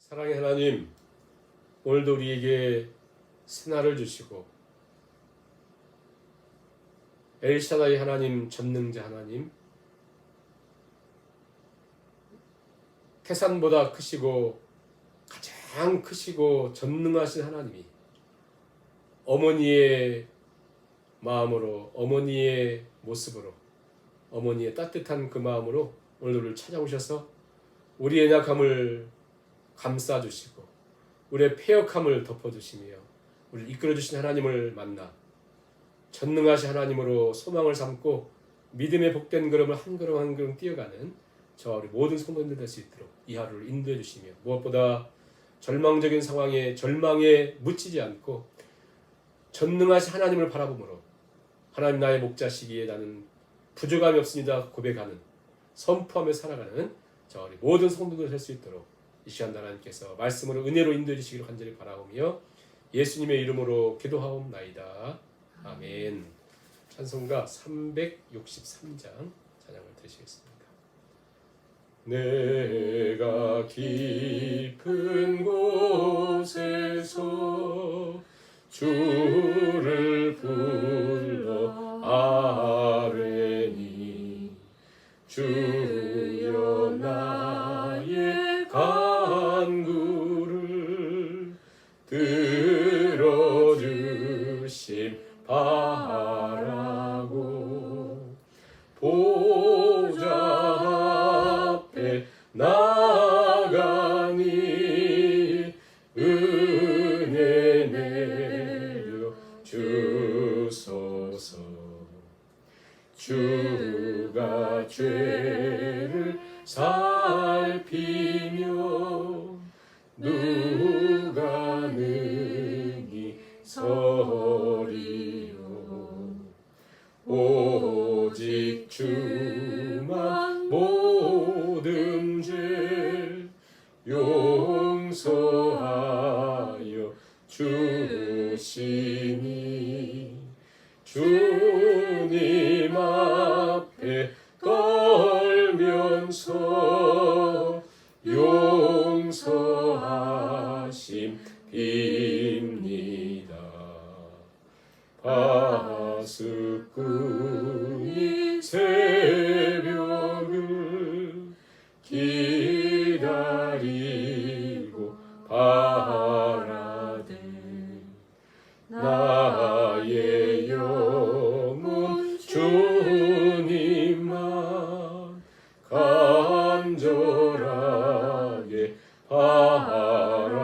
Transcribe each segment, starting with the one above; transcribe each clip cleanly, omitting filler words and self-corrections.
사랑의 하나님, 오늘도 우리에게 새날을 주시고 엘샤다이 하나님, 전능자 하나님, 태산보다 크시고 가장 크시고 전능하신 하나님이 어머니의 마음으로, 어머니의 모습으로, 어머니의 따뜻한 그 마음으로 오늘 우리를 찾아오셔서 우리의 약함을 감싸주시고 우리의 패역함을 덮어주시며 우리를 이끌어주신 하나님을 만나 전능하신 하나님으로 소망을 삼고 믿음의 복된 걸음을 한 걸음 한 걸음 뛰어가는 저와 우리 모든 성도님들 될 수 있도록 이 하루를 인도해 주시며 무엇보다 절망적인 상황에 절망에 묻히지 않고 전능하신 하나님을 바라보므로 하나님 나의 목자시기에 나는 부족함이 없습니다 고백하는 선포하며 살아가는 저와 우리 모든 성도들 될 수 있도록 이 시간 하나님께서 말씀으로 은혜로 인도해 주시기를 간절히 바라오며 예수님의 이름으로 기도하옵나이다. 아멘. 찬송가 363장 찬양을 드리시겠습니다. 내가 깊은 곳에서 주를 불러 아뢰니 주여 나의 간구를 들어주심 바라고 보좌 앞에 나가니 은혜 내려 주소서. 주가 죄를 살피며 누가 능히 서리요. 오직 주만 모든 죄 용서하여 주시니 주님 앞에 떨면서 용서하심 빕니다. 파수꾼이 새벽을 기다리고 바라되 나의 영혼 주님만 간절하게 바라네.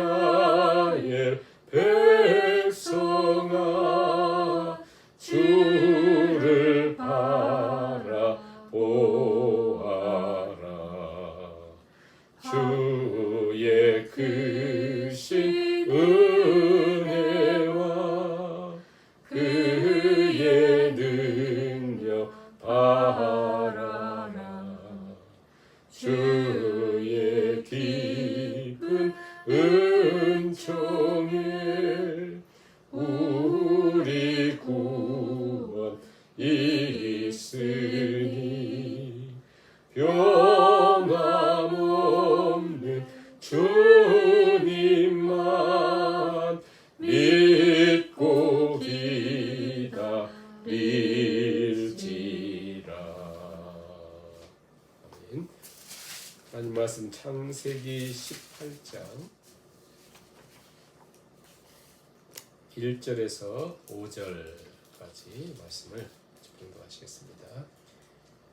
이스라엘 백성아 주를 바라보아라. 주의 크신 은혜와 그의 능력 바라라. 주의 깊은 은총에 우리 구원 있으니 변함 없는 주님만 믿고 기다릴지라. 아멘. 하나님 말씀 창세기 18장 1절에서 5절까지 말씀을 공부하시겠습니다.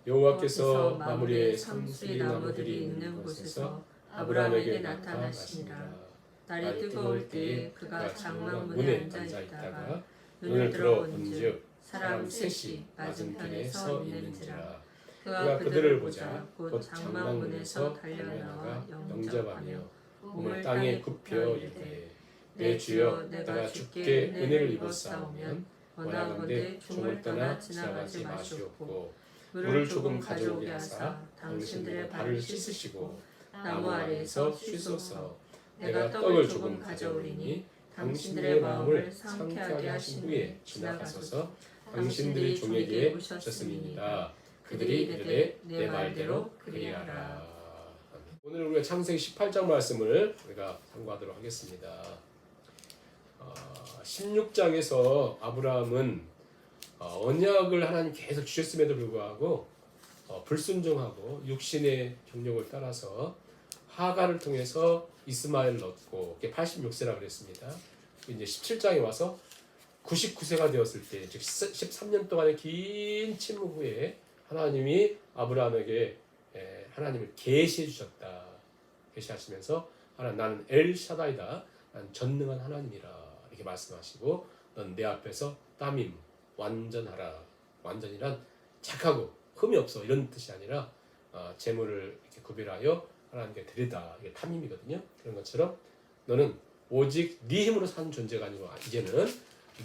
여호와께서 마므리에 상수리 나무들이 있는 곳에서 아브라함에게 나타나시니라. 날이 뜨거울 때에 그가 장막 문에 앉아 있다가 눈을 들어 본즉 사람 셋이 맞은편에 서 있는지라. 그가 그들을 보자 곧 장막 문에서 달려나와 영접하며 몸을 땅에 굽혀 이르되 내 주여 내가 주께 은혜를 입었사오면 원하건대 종을 떠나 지나가지 마시옵고 물을 조금 가져오게 하사 당신들의 발을 씻으시고 나무 아래에서 쉬소서. 내가 떡을 조금 가져오리니 당신들의 마음을 상쾌하게 하신 후에 지나가소서. 당신들이 종에게 오셨음이니이다. 그들이 이르되 내 말대로 그리하라. 오늘 우리가 창세기 18장 말씀을 우리가 참고하도록 하겠습니다. 16장에서 아브라함은 언약을 하나님 계속 주셨음에도 불구하고 불순종하고 육신의 정욕을 따라서 하가를 통해서 이스마엘을 얻고 86세라고 그랬습니다. 이제 17장에 와서 99세가 되었을 때, 즉 13년 동안의 긴 침묵 후에 하나님이 아브라함에게 하나님을 계시해 주셨다. 계시하시면서 나는 엘샤다이다. 난 전능한 하나님이라 이렇게 말씀하시고, 넌 내 앞에서 따밈 완전하라. 완전이란 착하고 흠이 없어 이런 뜻이 아니라 재물을 이렇게 구별하여 하나님께 드리다. 이게 탐임이거든요. 그런 것처럼 너는 오직 네 힘으로 산 존재가 아니고 이제는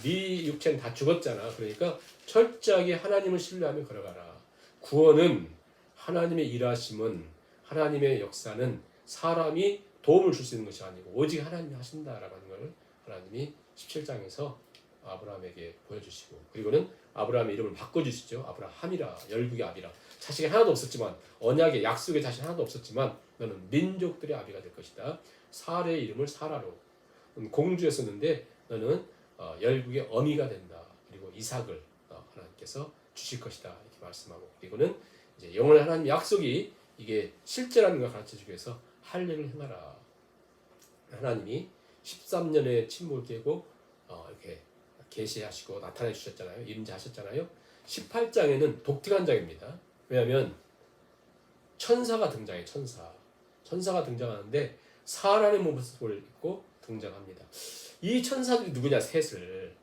네 육체는 다 죽었잖아. 그러니까 철저하게 하나님을 신뢰하며 걸어가라. 구원은 하나님의 일하심은, 하나님의 역사는 사람이 도움을 줄 수 있는 것이 아니고 오직 하나님이 하신다라고 하는 걸 하나님이 17장에서 아브라함에게 보여주시고, 그리고는 아브라함의 이름을 바꿔주시죠. 아브라함이라, 열국의 아비라. 자식이 하나도 없었지만, 언약의 약속의 자식이 하나도 없었지만 너는 민족들의 아비가 될 것이다. 사레의 이름을 사라로, 공주였었는데 너는 열국의 어미가 된다. 그리고 이삭을 하나님께서 주실 것이다. 이렇게 말씀하고, 그리고는 이제 영원한 하나님 약속이 이게 실제라는 걸 가르쳐주기 위해서 할 일을 행하라. 하나님이 13년의 침묵을 깨고 이렇게 계시하시고 나타내 주셨잖아요. 임재하셨잖아요. 18장에는 독특한 장입니다. 왜냐하면 천사가 등장해요. 천사가 등장하는데 사람의 모습을 입고 등장합니다. 이 천사들이 누구냐? 셋을.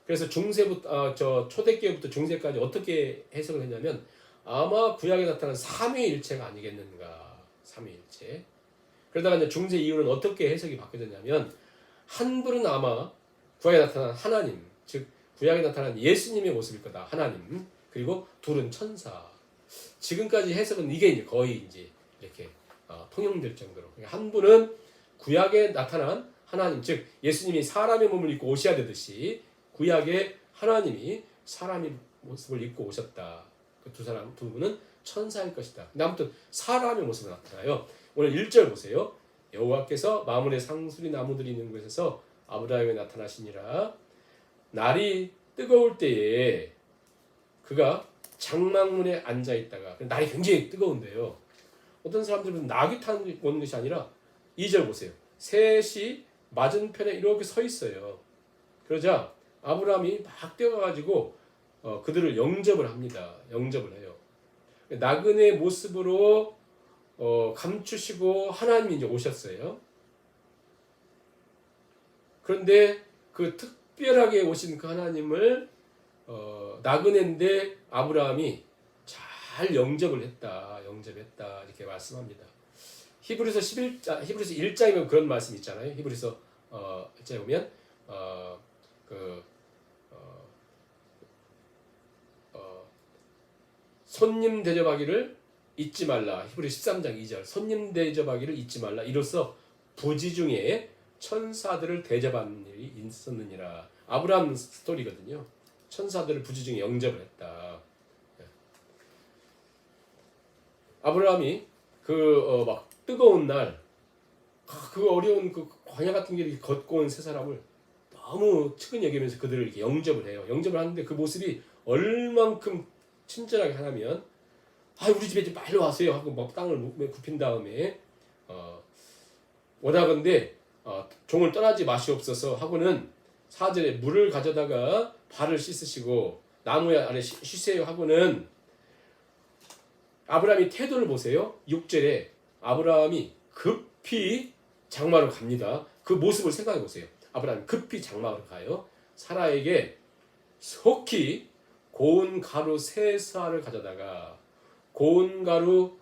그래서 중세부터 초대교회부터 중세까지 어떻게 해석을 했냐면, 아마 구약에 나타난 삼위일체가 아니겠는가. 삼위일체. 그러다가 이제 중세 이후는 어떻게 해석이 바뀌어졌냐면, 한 분은 아마 구약에 나타난 하나님, 즉 구약에 나타난 예수님의 모습일 거다. 하나님. 그리고 둘은 천사. 지금까지 해석은 이게 이제 거의 이제 이렇게 통용될 정도로. 한 분은 구약에 나타난 하나님, 즉 예수님이 사람의 몸을 입고 오셔야 되듯이 구약에 하나님이 사람의 모습을 입고 오셨다. 그 두 분은 천사일 것이다. 근데 아무튼 사람의 모습으로 나타나요. 오늘 1절 보세요. 여호와께서 마므레 상수리 나무들이 있는 곳에서 아브라함에 나타나시니라. 날이 뜨거울 때에 그가 장막문에 앉아 있다가, 날이 굉장히 뜨거운데요. 어떤 사람들은 낙이 타는 오는 것이 아니라 2절 보세요. 셋이 맞은편에 이렇게 서 있어요. 그러자 아브라함이 막 뛰어가가지고 그들을 영접을 합니다. 영접을 해요. 나그네 모습으로 감추시고 하나님이 이제 오셨어요. 그런데 그 특별하게 오신 그 하나님을 나그네인데 아브라함이 잘 영접했다 이렇게 말씀합니다. 히브리서 1장이면 그런 말씀 있잖아요. 히브리서 1장에 보면 손님 대접하기를 잊지 말라. 히브리 13장 2절. 손님 대접하기를 잊지 말라. 이로써 부지 중에 천사들을 대접하는 일이 있었느니라. 아브라함 스토리거든요. 천사들을 부지 중에 영접을 했다. 아브라함이 막 뜨거운 날, 그 어려운 그 광야 같은 길을 걷고 온 세 사람을 너무 측은히 여기면서 그들을 이렇게 영접을 해요. 영접을 하는데 그 모습이 얼만큼 친절하게 하냐면, 우리 집에 좀 빨리 와세요 하고 막 땅을 굽힌 다음에 오다건대 종을 떠나지 마시옵소서 하고는 4절에 물을 가져다가 발을 씻으시고 나무 아래 쉬세요 하고는, 아브라함이 태도를 보세요. 6절에 아브라함이 급히 장마로 갑니다. 그 모습을 생각해 보세요. 아브라함이 급히 장마로 가요. 사라에게 속히 고운 가루 세 스아를 가져다가, 고운 가루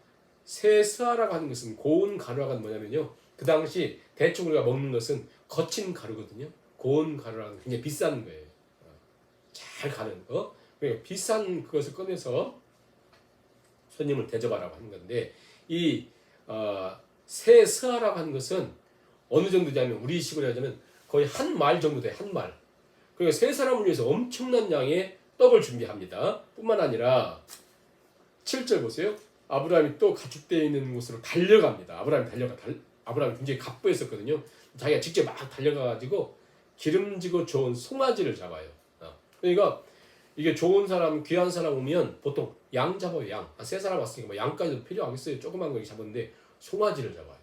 세 스아라고 하는 것은, 고운 가루가 뭐냐면요, 그 당시 대충 우리가 먹는 것은 거친 가루거든요. 고운 가루라는 게 굉장히 비싼 거예요. 잘 가는 거. 그러니까 비싼 그것을 꺼내서 손님을 대접하라고 하는 건데, 이 세 스아라고 하는 것은 어느 정도냐면, 우리식으로 하자면 거의 한 말 정도 돼요. 한 말. 그러니까 세 사람을 위해서 엄청난 양의 떡을 준비합니다. 뿐만 아니라 7절 보세요. 아브라함이 또 가축되어 있는 곳으로 달려갑니다. 아브라함이 굉장히 갑부였었거든요. 자기가 직접 막 달려가가지고 기름지고 좋은 송아지를 잡아요. 그러니까 이게 좋은 사람, 귀한 사람 오면 보통 양 잡아요. 양. 세 사람 왔으니까 뭐 양까지도 필요하겠어요. 조그만 거 잡았는데 송아지를 잡아요.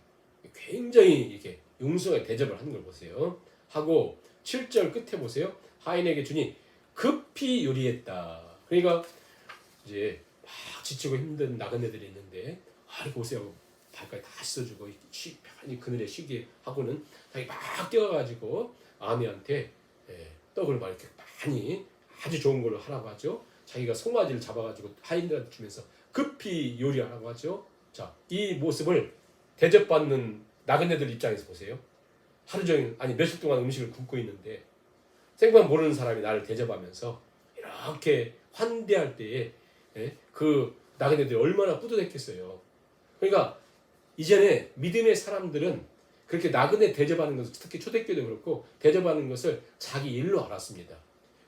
굉장히 이렇게 융숭하게 대접을 하는 걸 보세요. 하고 7절 끝에 보세요. 하인에게 주니 급히 요리했다. 그러니까 이제 막 지치고 힘든 나그네들이 있는데 이렇게 보세요. 발까지 다 씻어주고 편히 그늘에 쉬게 하고는 자기 막 뛰어가지고 아내한테 떡을 막 이렇게 많이 아주 좋은 걸로 하라고 하죠. 자기가 송아지를 잡아가지고 하인들한테 주면서 급히 요리하라고 하죠. 자, 이 모습을 대접받는 나그네들 입장에서 보세요. 하루 종일 아니 며칠 동안 음식을 굶고 있는데 생판 모르는 사람이 나를 대접하면서 이렇게 환대할 때에 그 나그네들이 얼마나 뿌듯했겠어요. 그러니까 이전에 믿음의 사람들은 그렇게 나그네 대접하는 것을 특히 초대교회도 그렇고 대접하는 것을 자기 일로 알았습니다.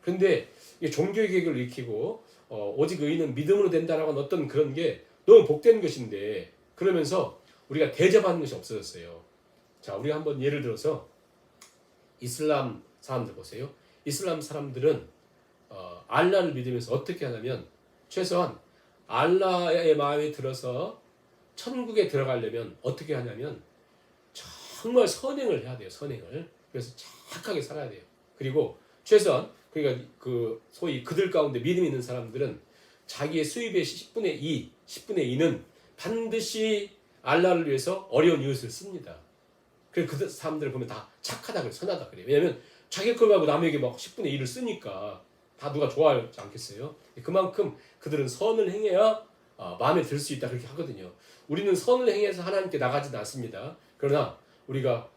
그런데 종교의 계획을 익히고 오직 의인은 믿음으로 된다라고 하는 어떤 그런 게 너무 복된 것인데 그러면서 우리가 대접하는 것이 없어졌어요. 자, 우리가 한번 예를 들어서 이슬람 사람들 보세요. 이슬람 사람들은 알라를 믿으면서 어떻게 하냐면 최소한 알라의 마음에 들어서 천국에 들어가려면 어떻게 하냐면 정말 선행을 해야 돼요. 선행을. 그래서 착하게 살아야 돼요. 그리고 최소한 그러니까 그 소위 그들 가운데 믿음 있는 사람들은 자기의 수입의 10분의 2는 반드시 알라를 위해서 어려운 이웃을 씁니다. 그래서 그 사람들을 보면 다 착하다 그래, 선하다 그래. 왜냐하면 자기 걸 가지고 남에게 막 10분의 1을 쓰니까 다 누가 좋아하지 않겠어요? 그만큼 그들은 선을 행해야 마음에 들 수 있다 그렇게 하거든요. 우리는 선을 행해서 하나님께 나가지는 않습니다. 그러나 우리가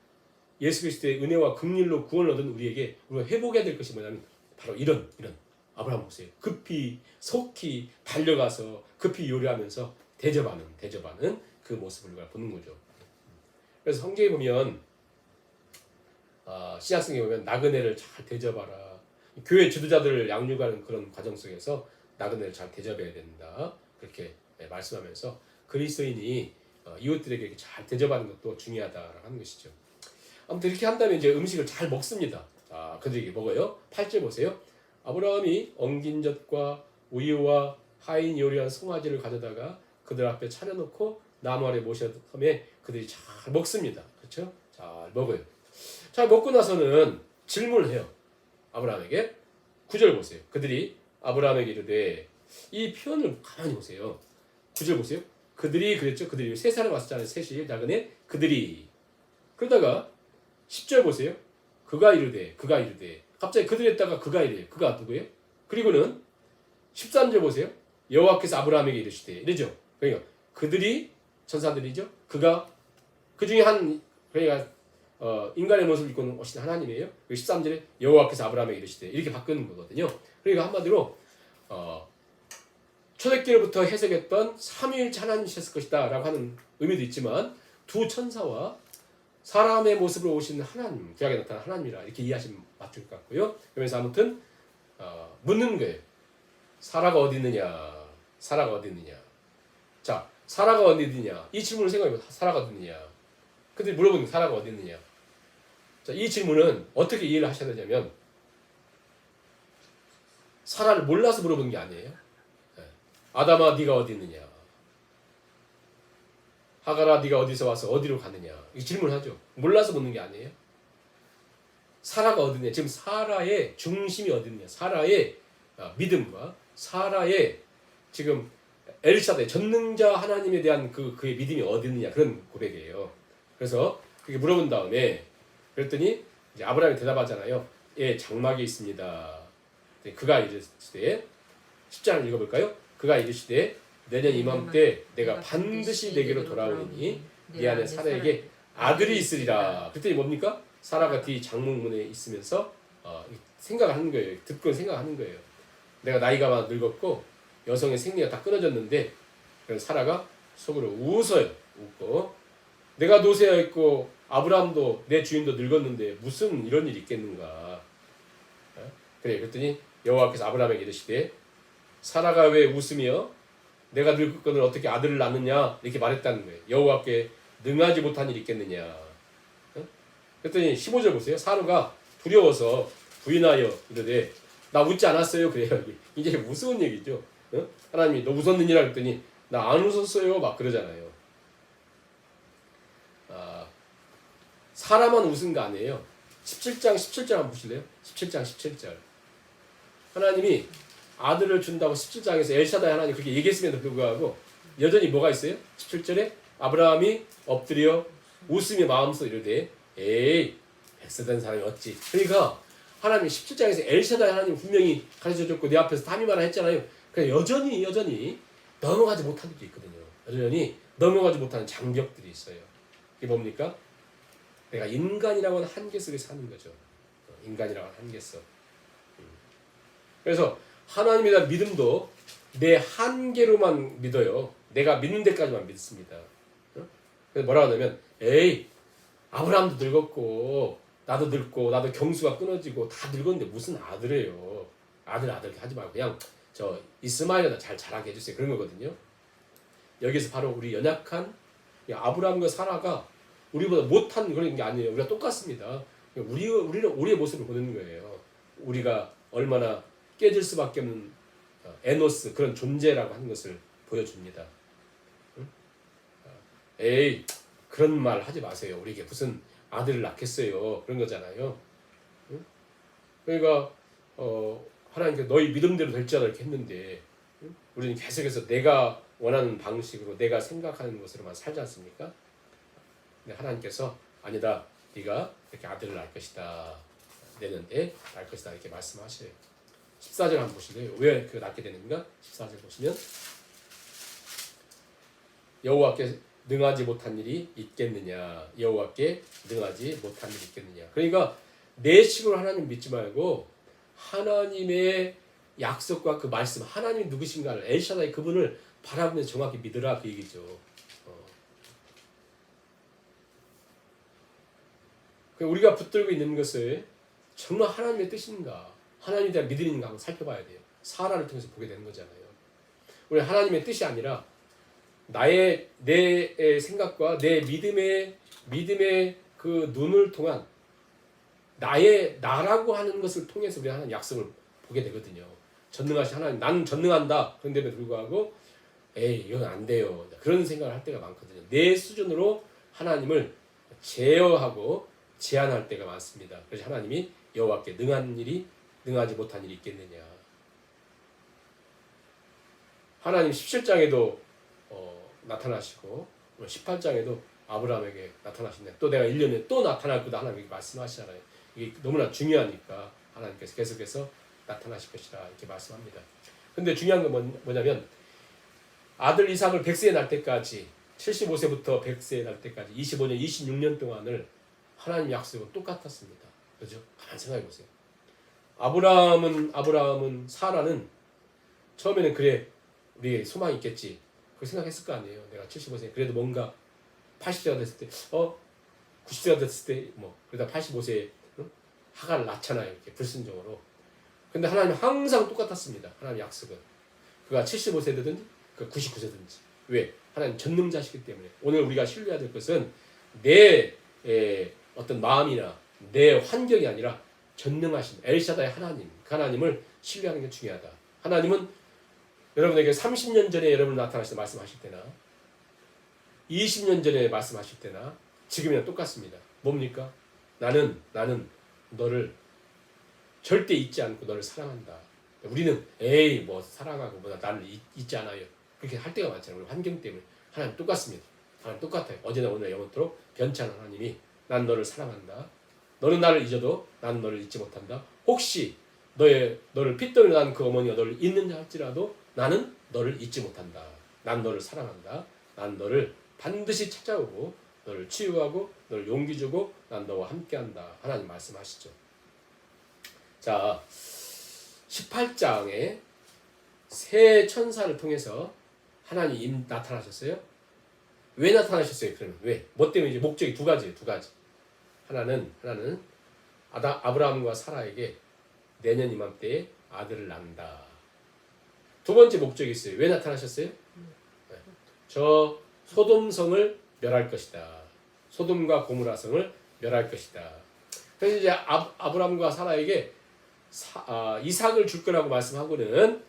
예수 그리스도의 은혜와 긍휼로 구원을 얻은 우리에게 우리가 회복해야 될 것이 뭐냐면 바로 이런 아브라함 보세요. 급히 속히 달려가서 급히 요리하면서 대접하는 그 모습을 우리가 보는 거죠. 그래서 성경에 보면 신약성경에 보면 나그네를 잘 대접하라. 교회 지도자들을 양육하는 그런 과정 속에서 나그네를 잘 대접해야 된다. 그렇게 말씀하면서 그리스도인이 이웃들에게 이렇게 잘 대접하는 것도 중요하다라고 하는 것이죠. 아무튼 이렇게 한다면 이제 음식을 잘 먹습니다. 자, 그들에게 먹어요. 8절 보세요. 아브라함이 엉긴 젖과 우유와 하인 요리한 송아지를 가져다가 그들 앞에 차려놓고 나무 아래 모셔섬에 그들이 잘 먹습니다. 그렇죠? 잘 먹어요. 자, 먹고 나서는 질문을 해요. 아브라함에게 9절 보세요. 그들이 아브라함에게 이르되 이 표현을 가만히 보세요. 9절 보세요. 그들이 그랬죠. 그들이 세 사람 왔었잖아요. 셋이 나그네 그들이 그러다가 10절 보세요. 그가 이르되 갑자기 그들 했다가 그가 이래요. 그가 누구예요? 그리고는 13절 보세요. 여호와께서 아브라함에게 이르시되 이러죠. 그러니까 그들이 천사들이죠. 그가 그 중에 한 그러니까 인간의 모습을 입고 오신 하나님이에요. 13절에 여호와께서 아브라함에게 이르시되 이렇게 바꾸는 거거든요. 그러니까 한마디로 초대교회로부터 해석했던 삼위일체 하나님이셨을 것이다 라고 하는 의미도 있지만 두 천사와 사람의 모습으로 오신 하나님, 구약에 나타난 하나님이라 이렇게 이해하시면 맞을 것 같고요. 그러면서 아무튼 묻는 거예요. 사라가 어디 있느냐? 사라가 어디 있느냐? 자, 사라가 어디 있느냐? 이 질문을 생각해보세요. 사라가 어디 있느냐? 그들이 물어보는 사라가 어디 있느냐? 자, 이 질문은 어떻게 이해를 하셔야 되냐면 사라를 몰라서 물어보는 게 아니에요. 아담아 네가 어디 있느냐? 하가라 네가 어디서 와서 어디로 가느냐? 이 질문을 하죠. 몰라서 묻는 게 아니에요. 사라가 어디 있느냐? 지금 사라의 중심이 어디 있느냐? 사라의 믿음과 사라의 지금 엘샤다의 전능자 하나님에 대한 그의 믿음이 어디 있느냐? 그런 고백이에요. 그래서 그렇게 물어본 다음에 그랬더니 이제 아브라함이 대답하잖아요. 예, 장막에 있습니다. 그가 이르시되 10장을 읽어볼까요? 그가 이르시되 내년 이맘때 내가 반드시 내게로 돌아오니 네 안에 사라에게 아들이 있으리라. 그랬더니 뭡니까? 사라가 뒤 장문문에 있으면서 생각을 하는 거예요. 듣고 생각하는 거예요. 내가 나이가 많아 늙었고 여성의 생리가 다 끊어졌는데 그래서 사라가 속으로 웃어요. 웃고 내가 노쇠하였고 아브라함도 내 주인도 늙었는데 무슨 이런 일이 있겠는가. 그래 그랬더니 여호와께서 아브라함에게 이르시되 사라가 왜 웃으며 내가 늙거든 어떻게 아들을 낳느냐 이렇게 말했다는 거예요. 여호와께 능하지 못한 일이 있겠느냐. 어? 그랬더니 15절 보세요. 사루가 두려워서 부인하여 이르되 나 웃지 않았어요. 그래요. 이게 무서운 얘기죠. 어? 하나님이 너 웃었느니라 그랬더니 나 안 웃었어요. 막 그러잖아요. 사람만 웃은 거 아니에요. 17장 17절 한번 보실래요? 17장 17절. 하나님이 아들을 준다고 17장에서 엘샤다이 하나님 그렇게 얘기했음에도 불구하고 여전히 뭐가 있어요? 17절에 아브라함이 엎드려 웃으며 마음속에 이르되 에이 백세된 사람이 어찌. 그러니까 하나님이 17장에서 엘샤다이 하나님 분명히 가르쳐줬고 내 앞에서 담임하라 했잖아요. 그러니까 여전히 넘어가지 못한 것도 있거든요. 여전히 넘어가지 못하는 장벽들이 있어요. 이게 뭡니까? 내가 인간이라고 하는 한계 속에 사는 거죠. 인간이라고 하는 한계 속. 그래서 하나님에 대한 믿음도 내 한계로만 믿어요. 내가 믿는 데까지만 믿습니다. 그래서 뭐라고 하냐면 에이 아브라함도 늙었고 나도 늙고 나도 경수가 끊어지고 다 늙었는데 무슨 아들이에요. 아들 하지 말고 그냥 저 이스마엘이나 잘 자라게 해주세요. 그런 거거든요. 여기서 바로 우리 연약한 아브라함과 사라가 우리보다 못한 그런 게 아니에요. 우리가 똑같습니다. 우리는 우리의 모습을 보는 거예요. 우리가 얼마나 깨질 수밖에 없는 에노스 그런 존재라고 하는 것을 보여줍니다. 응? 에이 그런 말 하지 마세요. 우리에게 무슨 아들을 낳겠어요. 그런 거잖아요. 응? 그러니까 하나님께 너희 믿음대로 될지어다 이렇게 했는데 응? 우리는 계속해서 내가 원하는 방식으로 내가 생각하는 것으로만 살지 않습니까? 근데 하나님께서 아니다. 네가 이렇게 아들을 낳을 것이다. 내년에 낳을 것이다. 이렇게 말씀하셔요. 14절 한번 보실래요? 왜 그 낳게 되는가? 14절 보시면 여호와께 능하지 못한 일이 있겠느냐. 여호와께 능하지 못한 일이 있겠느냐. 그러니까 내 식으로 하나님 믿지 말고 하나님의 약속과 그 말씀 하나님이 누구신가를 엘샤다이 그분을 바라보면서 정확히 믿으라 그 얘기죠. 우리가 붙들고 있는 것을 정말 하나님의 뜻인가 하나님에 대한 믿음이 있는가 한번 살펴봐야 돼요. 사라를 통해서 보게 되는 거잖아요. 우리 하나님의 뜻이 아니라 내 생각과 내 믿음의 그 눈을 통한 나라고 하는 것을 통해서 우리 하나님 약속을 보게 되거든요. 전능하신 하나님, 나는 전능한다. 그런데도 불구하고 에이 이건 안 돼요. 그런 생각을 할 때가 많거든요. 내 수준으로 하나님을 제어하고 제한할 때가 많습니다. 그래서 하나님이 여호와께 능하지 못한 일이 있겠느냐. 하나님 17장에도 나타나시고 18장에도 아브라함에게 나타나신다. 또 내가 1년에 또 나타날 거다 하나님이 말씀하시잖아요. 이게 너무나 중요하니까 하나님께서 계속해서 나타나실 것이라 이렇게 말씀합니다. 근데 중요한 건 뭐냐면 아들 이삭을 100세에 낳을 때까지 75세부터 100세에 낳을 때까지 25년 26년 동안을 하나님 약속은 똑같았습니다. 그죠? 가만 생각해 보세요. 아브라함은 사라는 처음에는 그래 우리 소망이 있겠지. 그 생각했을 거 아니에요. 내가 75세 그래도 뭔가 80세가 됐을 때 90세가 됐을 때 그러다 85세에 하가를 낳잖아요. 이렇게 불순종으로. 근데 하나님은 항상 똑같았습니다. 하나님 약속은. 그가 75세든지 99세든지. 왜? 하나님 전능자시기 때문에. 오늘 우리가 신뢰해야 될 것은 내 어떤 마음이나 내 환경이 아니라 전능하신 엘샤다의 하나님, 그 하나님을 신뢰하는 게 중요하다. 하나님은 여러분에게 30년 전에 여러분 나타나셔서 말씀하실 때나 20년 전에 말씀하실 때나 지금이랑 똑같습니다. 뭡니까? 나는 너를 절대 잊지 않고 너를 사랑한다. 우리는 에이 사랑하고 나를 잊지 않아요. 그렇게 할 때가 많잖아요. 우리 환경 때문에. 하나님 똑같습니다. 하나님 똑같아요. 어제나 오늘 영원토록 변치 않은 하나님이 난 너를 사랑한다. 너는 나를 잊어도 나는 너를 잊지 못한다. 혹시 너를 핏덩이로 난 그 어머니가 너를 잊는다 할지라도 나는 너를 잊지 못한다. 난 너를 사랑한다. 난 너를 반드시 찾아오고 너를 치유하고 너를 용기 주고 난 너와 함께한다. 하나님 말씀하시죠. 자, 18장에 새 천사를 통해서 하나님 나타나셨어요. 왜 나타나셨어요? 그러면 왜? 뭐 때문에? 이제 목적이 두 가지예요. 두 가지. 하나는 아브라함과 사라에게 내년 이맘때에 아들을 낳는다. 두 번째 목적이 있어요. 왜 나타나셨어요? 네. 저 소돔성을 멸할 것이다. 소돔과 고모라 성을 멸할 것이다. 그래서 이제 아브람과 사라에게 이삭을 줄 거라고 말씀하고는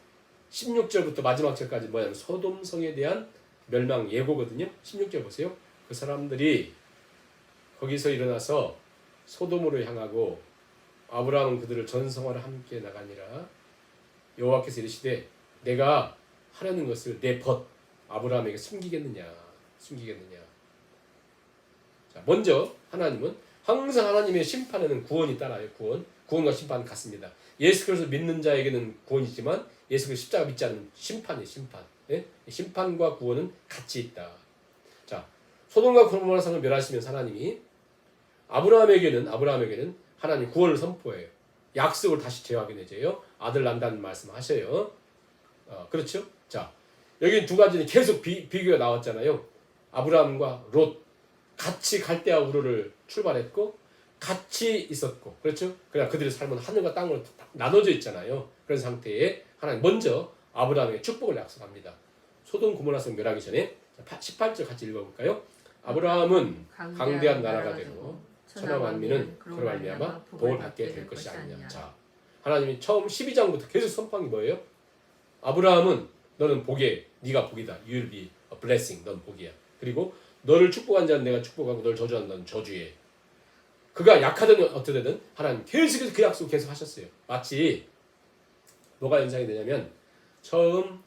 16절부터 마지막 절까지 뭐냐면 소돔성에 대한 멸망 예고거든요. 16절 보세요. 그 사람들이 거기서 일어나서 소돔으로 향하고 아브라함은 그들을 전성하러 함께 나가니라. 여호와께서 이르시되 내가 하려는 것을 내 벗 아브라함에게 숨기겠느냐. 자, 먼저 하나님은 항상 하나님의 심판에는 구원이 따라요. 구원과 심판은 같습니다. 예수 그리스도 믿는 자에게는 구원이지만 예수 그리스도 십자가 믿지 않는 심판이에요. 심판. 예? 심판과 구원은 같이 있다. 자, 소돔과 고모라 성을 멸하시면서 하나님이 아브라함에게는 하나님 구원을 선포해요. 약속을 다시 재확인해줘요. 아들 난다는 말씀하셔요. 그렇죠? 자, 여기 두 가지는 계속 비교가 나왔잖아요. 아브라함과 롯 같이 갈대아 우르를 출발했고 같이 있었고, 그렇죠? 그러나 그들의 삶은 하늘과 땅으로 나눠져 있잖아요. 그런 상태에 하나님 먼저 아브라함에게 축복을 약속합니다. 소돔 고모라 성 멸하기 전에 18절 같이 읽어볼까요? 아브라함은 강대한 나라가 되고 천하 만민은 그로 말미암아 복을 받게 될 것이 아니냐. 자, 하나님이 처음 12장부터 계속 선포한 게 뭐예요? 아브라함은 너는 복에 네가 복이다. You will be a blessing. 넌 복이야. 그리고 너를 축복한 자는 내가 축복하고 너를 저주한 자는 저주해. 그가 약하든 어떻게든 하나님 계속해서 그 약속을 계속 하셨어요. 마치 뭐가 연상이 되냐면 처음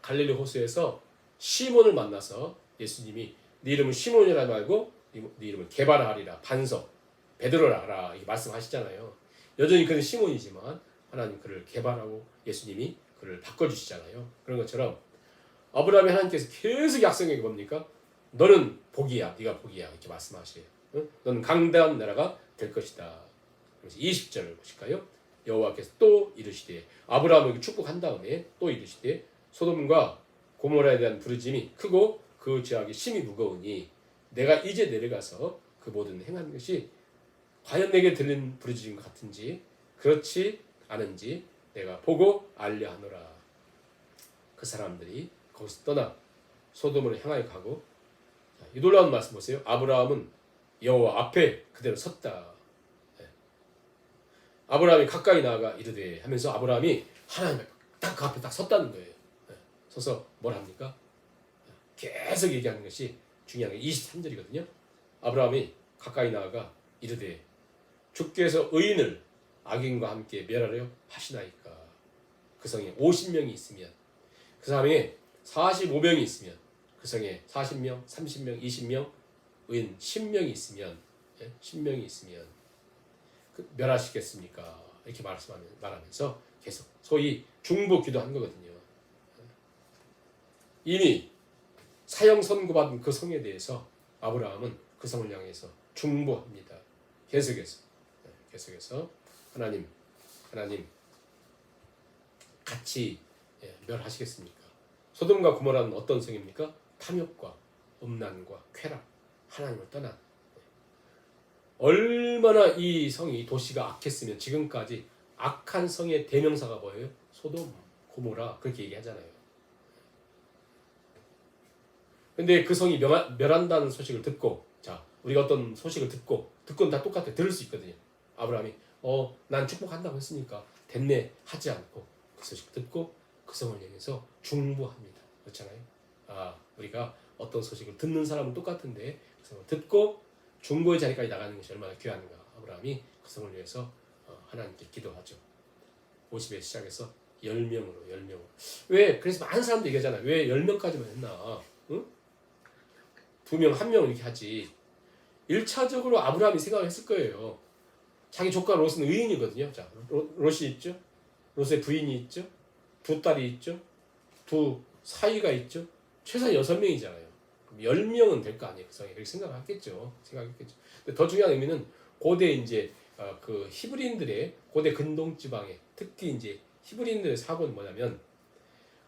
갈릴리 호수에서 시몬을 만나서 예수님이 네 이름은 시몬이라 말고 네 이름을 게바라하리라. 반석 베드로라 하라. 이렇게 말씀하시잖아요. 여전히 그는 시몬이지만 하나님 그를 게바라고 예수님이 그를 바꿔주시잖아요. 그런 것처럼 아브라함이 하나님께서 계속 약속한 게 뭡니까? 너는 복이야. 네가 복이야. 이렇게 말씀하셔요. 응? 너는 강대한 나라가 될 것이다. 그래서 20절을 보실까요? 여호와께서 또 이르시되 아브라함에게 축복한 다음에 또 이르시되 소돔과 고모라에 대한 부르짐이 크고 그 죄악이 심히 무거우니 내가 이제 내려가서 그 모든 행한 것이 과연 내게 들린 부르짖음 같은지 그렇지 않은지 내가 보고 알려 하노라. 그 사람들이 거기서 떠나 소돔으로 향하여 가고, 이 놀라운 말씀 보세요. 아브라함은 여호와 앞에 그대로 섰다. 아브라함이 가까이 나아가 이르되 하면서 아브라함이 하나님 딱 그 앞에 딱 섰다는 거예요. 서서 뭘 합니까? 계속 얘기하는 것이 중요한 게 23절이거든요. 아브라함이 가까이 나아가 이르되 주께서 의인을 악인과 함께 멸하려 하시나이까. 그 성에 50명이 있으면, 그 성에 45명이 있으면, 그 성에 40명, 30명, 20명, 의인 10명이 있으면, 10명이 있으면 멸하시겠습니까? 이렇게 말하면서 계속 소위 중보 기도한 거거든요. 이미 사형 선고받은 그 성에 대해서 아브라함은 그 성을 향해서 중보합니다. 계속해서 하나님 같이 멸하시겠습니까? 소돔과 고모라는 어떤 성입니까? 탐욕과 음란과 쾌락, 하나님을 떠난, 얼마나 이 성이 도시가 악했으면 지금까지 악한 성의 대명사가 뭐예요? 소돔, 고모라 그렇게 얘기하잖아요. 근데 그 성이 멸한다는 소식을 듣고, 자, 우리가 어떤 소식을 듣고는 다 똑같아. 들을 수 있거든요. 아브라함이 난 축복한다고 했으니까 됐네 하지 않고 그 소식 듣고 그 성을 향해서 중보합니다. 그렇잖아요. 우리가 어떤 소식을 듣는 사람은 똑같은데 그 성을 듣고 중보의 자리까지 나가는 것이 얼마나 귀한가. 아브라함이 그 성을 위해서 하나님께 기도하죠. 50에 시작해서 10명으로. 왜? 그래서 많은 사람들이 얘기하잖아요. 왜 10명까지만 했나? 응? 2명, 1명 이렇게 하지. 1차적으로 아브라함이 생각을 했을 거예요. 자기 조카 롯은 의인이거든요. 자, 롯이 있죠. 롯의 부인이 있죠. 두 딸이 있죠. 두 사위가 있죠. 최소한 6명이잖아요. 10명은 될 거 아니에요. 그 성에. 이렇게 생각했겠죠. 근데 더 중요한 의미는 고대 이제 그 히브리인들의 고대 근동 지방에, 특히 이제 히브리인들의 사고는 뭐냐면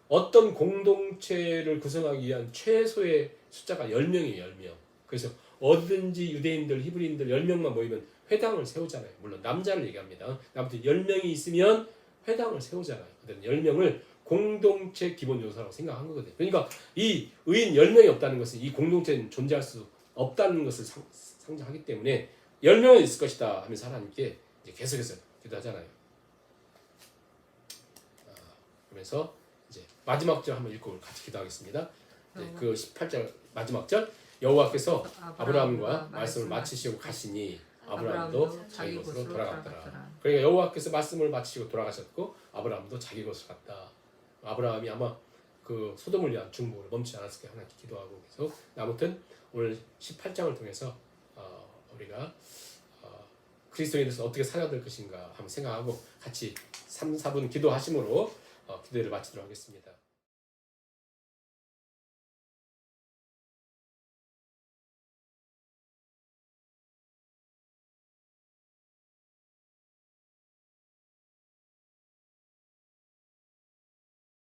어떤 공동체를 구성하기 위한 최소의 숫자가 10명이에요. 10명. 그래서 어디든지 유대인들, 히브리인들 10명만 모이면 회당을 세우잖아요. 물론 남자를 얘기합니다. 아무튼 10명이 있으면 회당을 세우잖아요. 10명을 공동체 기본 요소라고 생각한 거거든요. 그러니까 이 의인 10명이 없다는 것은 이 공동체는 존재할 수 없다는 것을 상징하기 때문에 10명은 있을 것이다 하면서 하나님께 이제 계속해서 기도하잖아요. 그러면서 이제 마지막 절 한번 읽고 같이 기도하겠습니다. 그 18절 마지막 절 여호와께서 아브라함과 말씀을 마치시고 가시니 아브라함도 자기 곳으로 돌아갔더라. 그러니까 여호와께서 말씀을 마치시고 돌아가셨고 아브라함도 자기 곳으로 갔다. 아브라함이 아마 그 소돔을 위한 중보를 멈추지 않았을까 하나님께 기도하고 계속 아무튼 오늘 18장을 통해서 우리가 그리스도인으로서 어떻게 살아야 될 것인가 한번 생각하고 같이 3, 4분 기도하심으로 기도를 마치도록 하겠습니다.